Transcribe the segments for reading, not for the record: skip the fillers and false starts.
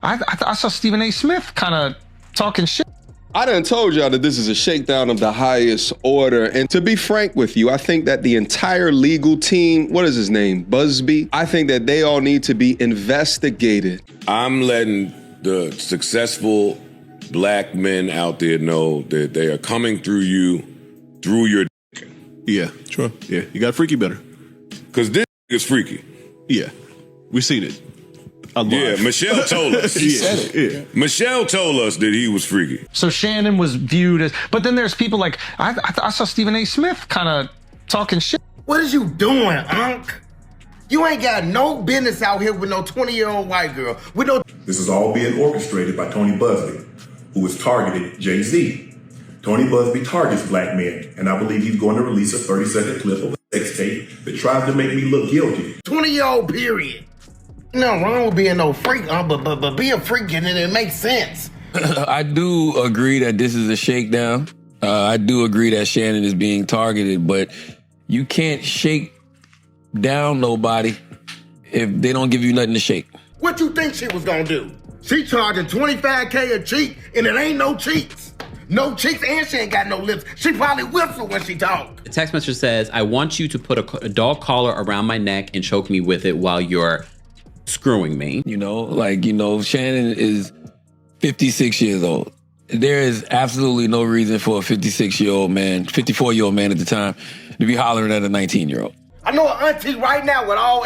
I saw Stephen A. Smith kind of talking shit. I done told y'all that this is a shakedown of the highest order. And to be frank with you, I think that the entire legal team, what is his name, Busby? I think that they all need to be investigated. I'm letting the successful black men out there know that they are coming through you, through your dick. Yeah, sure. Yeah, you got freaky better. Because this is freaky. Yeah, we seen it. Yeah, Michelle told us. She said it. Yeah. Michelle told us that he was freaky. So Shannon was viewed as, but then there's people like, I saw Stephen A. Smith kind of talking shit. What is you doing, Unc? You ain't got no business out here with no 20-year-old white girl. With no. This is all being orchestrated by Tony Busby, who has targeted Jay-Z. Tony Busby targets black men, and I believe he's going to release a 30-second clip of a sex tape that tries to make me look guilty. 20-year-old period. Nothing wrong with being no freak, but be a freak and it makes sense. I do agree that this is a shakedown. I do agree that Shannon is being targeted, but you can't shake down nobody if they don't give you nothing to shake. What you think she was gonna do? She charging $25K a cheek, and it ain't no cheeks. No cheeks, and she ain't got no lips. She probably whistle when she talk. The text message says, I want you to put a dog collar around my neck and choke me with it while you're screwing me. Shannon is 56 years old. There is absolutely no reason for a 54-year-old man at the time, to be hollering at a 19-year-old. I know an auntie right now with all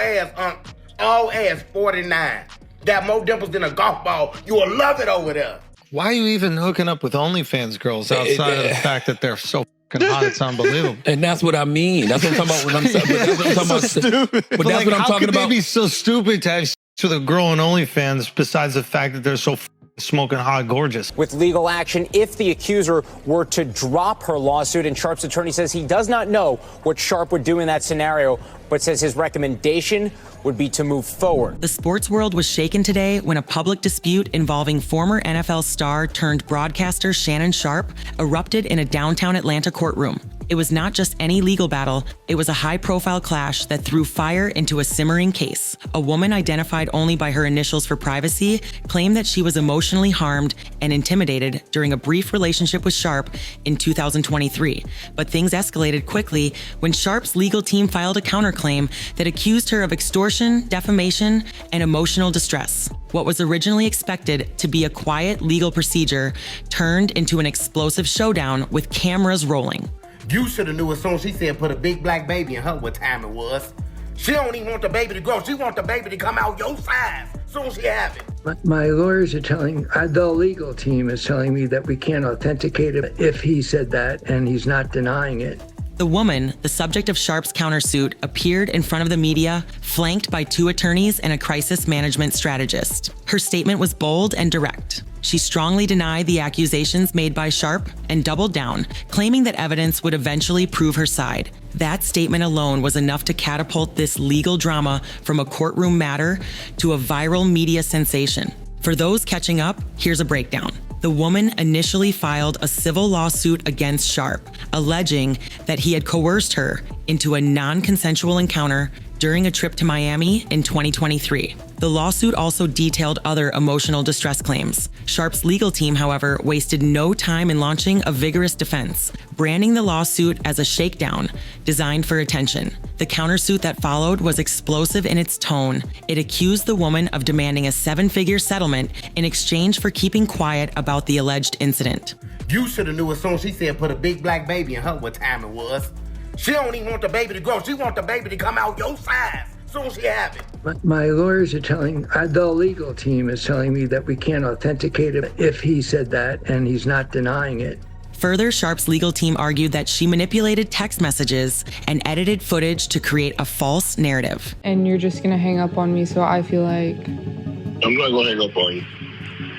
ass 49. Got more dimples than a golf ball. You will love it over there. Why are you even hooking up with OnlyFans girls outside of the fact that they're so fucking hot? It's unbelievable. And that's what I mean. That's what I'm talking about when I'm saying. That's what I'm talking about. So stupid. But that's what I'm talking about. How could they be so stupid to have sex with a girl on OnlyFans besides the fact that they're so smoking hot gorgeous? With legal action, if the accuser were to drop her lawsuit, and Sharpe's attorney says he does not know what Sharpe would do in that scenario, but says his recommendation would be to move forward. The sports world was shaken today when a public dispute involving former NFL star turned broadcaster Shannon Sharpe erupted in a downtown Atlanta courtroom. It was not just any legal battle, it was a high-profile clash that threw fire into a simmering case. A woman identified only by her initials for privacy claimed that she was emotionally harmed and intimidated during a brief relationship with Sharpe in 2023. But things escalated quickly when Sharpe's legal team filed a counterclaim that accused her of extortion, defamation, and emotional distress. What was originally expected to be a quiet legal procedure turned into an explosive showdown with cameras rolling. You should have knew as soon as she said put a big black baby in her what time it was. She don't even want the baby to grow. She want the baby to come out your size as soon as she have it. My lawyers are telling, the legal team is telling me that we can't authenticate it if he said that, and he's not denying it. The woman, the subject of Sharpe's countersuit, appeared in front of the media, flanked by 2 attorneys and a crisis management strategist. Her statement was bold and direct. She strongly denied the accusations made by Sharpe and doubled down, claiming that evidence would eventually prove her side. That statement alone was enough to catapult this legal drama from a courtroom matter to a viral media sensation. For those catching up, here's a breakdown. The woman initially filed a civil lawsuit against Sharpe, alleging that he had coerced her into a non-consensual encounter during a trip to Miami in 2023. The lawsuit also detailed other emotional distress claims. Sharpe's legal team, however, wasted no time in launching a vigorous defense, branding the lawsuit as a shakedown designed for attention. The countersuit that followed was explosive in its tone. It accused the woman of demanding a 7-figure settlement in exchange for keeping quiet about the alleged incident. You should have knew as soon as she said put a big black baby in her what time it was. She don't even want the baby to grow. She want the baby to come out your size as soon as she have it. My lawyers are telling, the legal team is telling me that we can't authenticate it if he said that, and he's not denying it. Further, Sharpe's legal team argued that she manipulated text messages and edited footage to create a false narrative. And you're just gonna hang up on me, so I feel like... I'm not gonna hang up on you.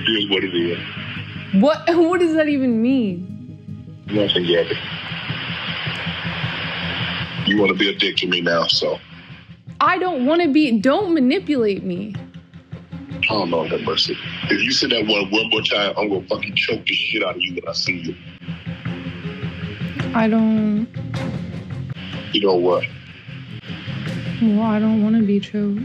It is what it is. What does that even mean? Nothing yet. You want to be a dick to me now, so. I don't want to be, don't manipulate me. Oh, Lord have mercy. If you say that one more time, I'm going to fucking choke the shit out of you when I see you. I don't. You know what? Well, I don't want to be choked.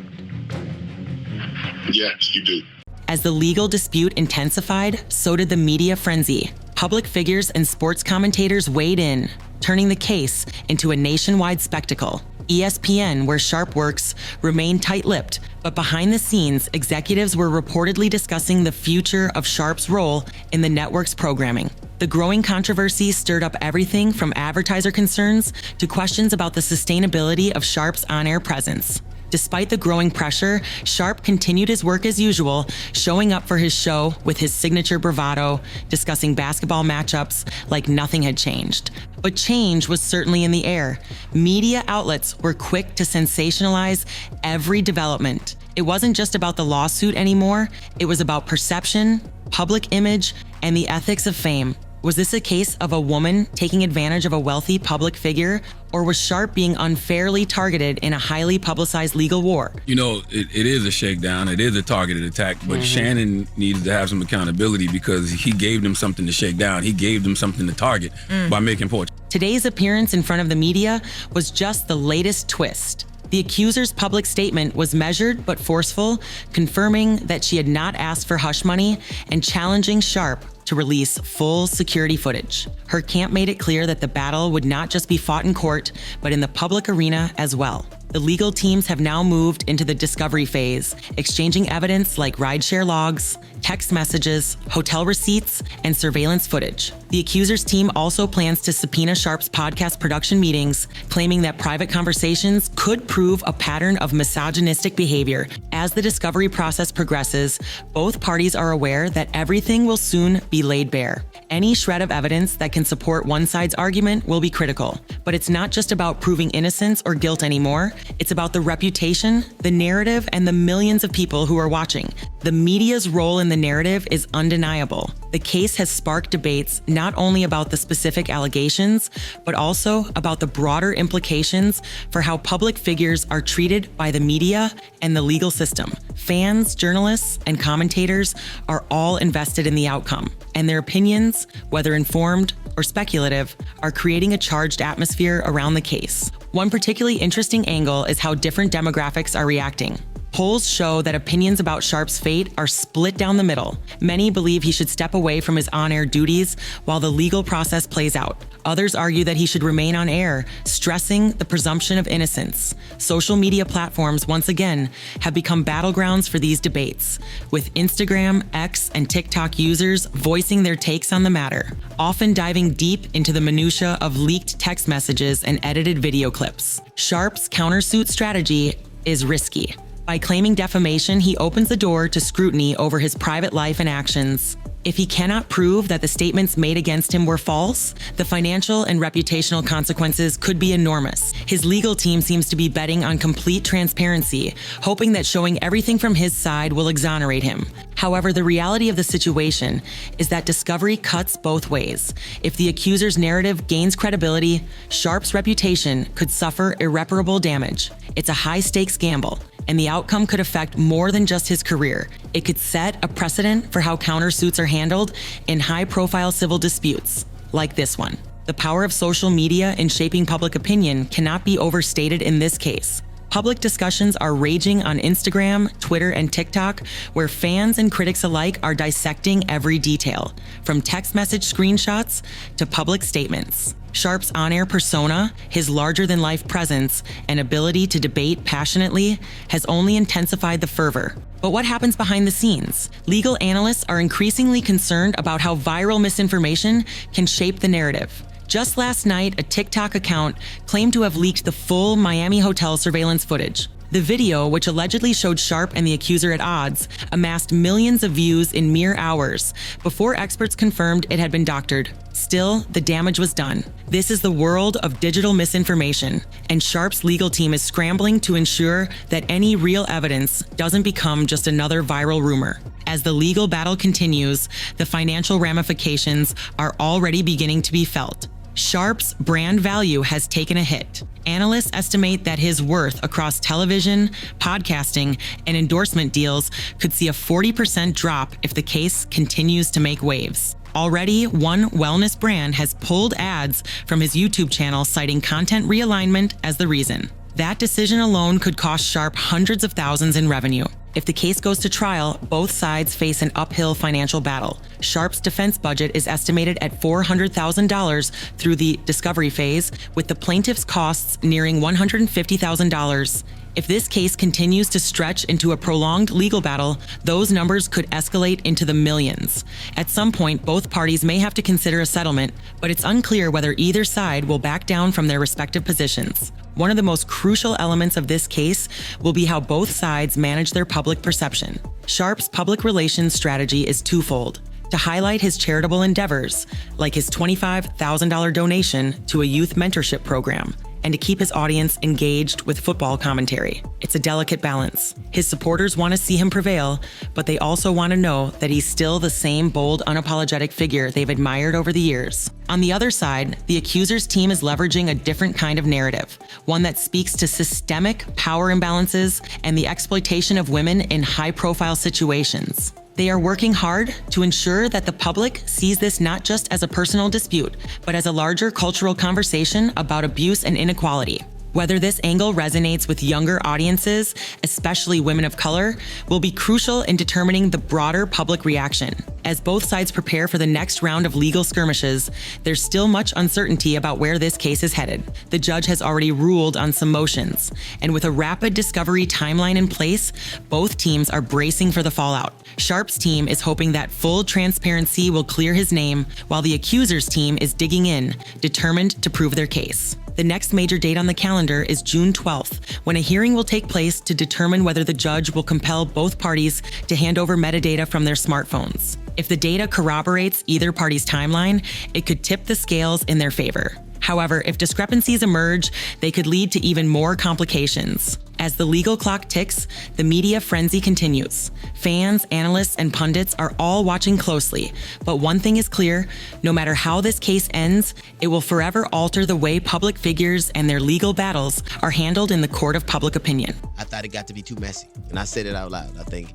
Yes, you do. As the legal dispute intensified, so did the media frenzy. Public figures and sports commentators weighed in, turning the case into a nationwide spectacle. ESPN, where Sharpe works, remained tight-lipped, but behind the scenes, executives were reportedly discussing the future of Sharpe's role in the network's programming. The growing controversy stirred up everything from advertiser concerns to questions about the sustainability of Sharpe's on-air presence. Despite the growing pressure, Sharpe continued his work as usual, showing up for his show with his signature bravado, discussing basketball matchups like nothing had changed. But change was certainly in the air. Media outlets were quick to sensationalize every development. It wasn't just about the lawsuit anymore, it was about perception, public image, and the ethics of fame. Was this a case of a woman taking advantage of a wealthy public figure, or was Sharpe being unfairly targeted in a highly publicized legal war? You know, it is a shakedown. It is a targeted attack, but Shannon needed to have some accountability because he gave them something to shake down. He gave them something to target by making poor. Today's appearance in front of the media was just the latest twist. The accuser's public statement was measured but forceful, confirming that she had not asked for hush money and challenging Sharpe to release full security footage. Her camp made it clear that the battle would not just be fought in court, but in the public arena as well. The legal teams have now moved into the discovery phase, exchanging evidence like rideshare logs, text messages, hotel receipts, and surveillance footage. The accuser's team also plans to subpoena Sharpe's podcast production meetings, claiming that private conversations could prove a pattern of misogynistic behavior. As the discovery process progresses, both parties are aware that everything will soon be laid bare. Any shred of evidence that can support one side's argument will be critical. But it's not just about proving innocence or guilt anymore. It's about the reputation, the narrative, and the millions of people who are watching. The media's role in the narrative is undeniable. The case has sparked debates not only about the specific allegations, but also about the broader implications for how public figures are treated by the media and the legal system. Fans, journalists, and commentators are all invested in the outcome, and their opinions, whether informed or speculative, are creating a charged atmosphere around the case. One particularly interesting angle is how different demographics are reacting. Polls show that opinions about Sharpe's fate are split down the middle. Many believe he should step away from his on-air duties while the legal process plays out. Others argue that he should remain on air, stressing the presumption of innocence. Social media platforms, once again, have become battlegrounds for these debates, with Instagram, X, and TikTok users voicing their takes on the matter, often diving deep into the minutia of leaked text messages and edited video clips. Sharpe's countersuit strategy is risky. By claiming defamation, he opens the door to scrutiny over his private life and actions. If he cannot prove that the statements made against him were false, the financial and reputational consequences could be enormous. His legal team seems to be betting on complete transparency, hoping that showing everything from his side will exonerate him. However, the reality of the situation is that discovery cuts both ways. If the accuser's narrative gains credibility, Sharpe's reputation could suffer irreparable damage. It's a high-stakes gamble, and the outcome could affect more than just his career. It could set a precedent for how countersuits are handled in high-profile civil disputes, like this one. The power of social media in shaping public opinion cannot be overstated in this case. Public discussions are raging on Instagram, Twitter, and TikTok, where fans and critics alike are dissecting every detail, from text message screenshots to public statements. Sharpe's on-air persona, his larger-than-life presence, and ability to debate passionately has only intensified the fervor. But what happens behind the scenes? Legal analysts are increasingly concerned about how viral misinformation can shape the narrative. Just last night, a TikTok account claimed to have leaked the full Miami hotel surveillance footage. The video, which allegedly showed Sharpe and the accuser at odds, amassed millions of views in mere hours before experts confirmed it had been doctored. Still, the damage was done. This is the world of digital misinformation, and Sharpe's legal team is scrambling to ensure that any real evidence doesn't become just another viral rumor. As the legal battle continues, the financial ramifications are already beginning to be felt. Sharpe's brand value has taken a hit. Analysts estimate that his worth across television, podcasting, and endorsement deals could see a 40% drop if the case continues to make waves. Already, one wellness brand has pulled ads from his YouTube channel, citing content realignment as the reason. That decision alone could cost Sharpe hundreds of thousands in revenue. If the case goes to trial, both sides face an uphill financial battle. Sharpe's defense budget is estimated at $400,000 through the discovery phase, with the plaintiff's costs nearing $150,000. If this case continues to stretch into a prolonged legal battle, those numbers could escalate into the millions. At some point, both parties may have to consider a settlement, but it's unclear whether either side will back down from their respective positions. One of the most crucial elements of this case will be how both sides manage their public perception. Sharpe's public relations strategy is twofold: to highlight his charitable endeavors, like his $25,000 donation to a youth mentorship program, and to keep his audience engaged with football commentary. It's a delicate balance. His supporters want to see him prevail, but they also want to know that he's still the same bold, unapologetic figure they've admired over the years. On the other side, the accuser's team is leveraging a different kind of narrative, one that speaks to systemic power imbalances and the exploitation of women in high-profile situations. They are working hard to ensure that the public sees this not just as a personal dispute, but as a larger cultural conversation about abuse and inequality. Whether this angle resonates with younger audiences, especially women of color, will be crucial in determining the broader public reaction. As both sides prepare for the next round of legal skirmishes, there's still much uncertainty about where this case is headed. The judge has already ruled on some motions, and with a rapid discovery timeline in place, both teams are bracing for the fallout. Sharpe's team is hoping that full transparency will clear his name, while the accuser's team is digging in, determined to prove their case. The next major date on the calendar is June 12th, when a hearing will take place to determine whether the judge will compel both parties to hand over metadata from their smartphones. If the data corroborates either party's timeline, it could tip the scales in their favor. However, if discrepancies emerge, they could lead to even more complications. As the legal clock ticks, the media frenzy continues. Fans, analysts, and pundits are all watching closely, but one thing is clear: no matter how this case ends, it will forever alter the way public figures and their legal battles are handled in the court of public opinion. I thought it got to be too messy, and I said it out loud. I think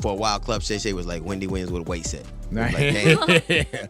for a while, Club Shay Shay was like Wendy Williams with a weight set. Like, damn.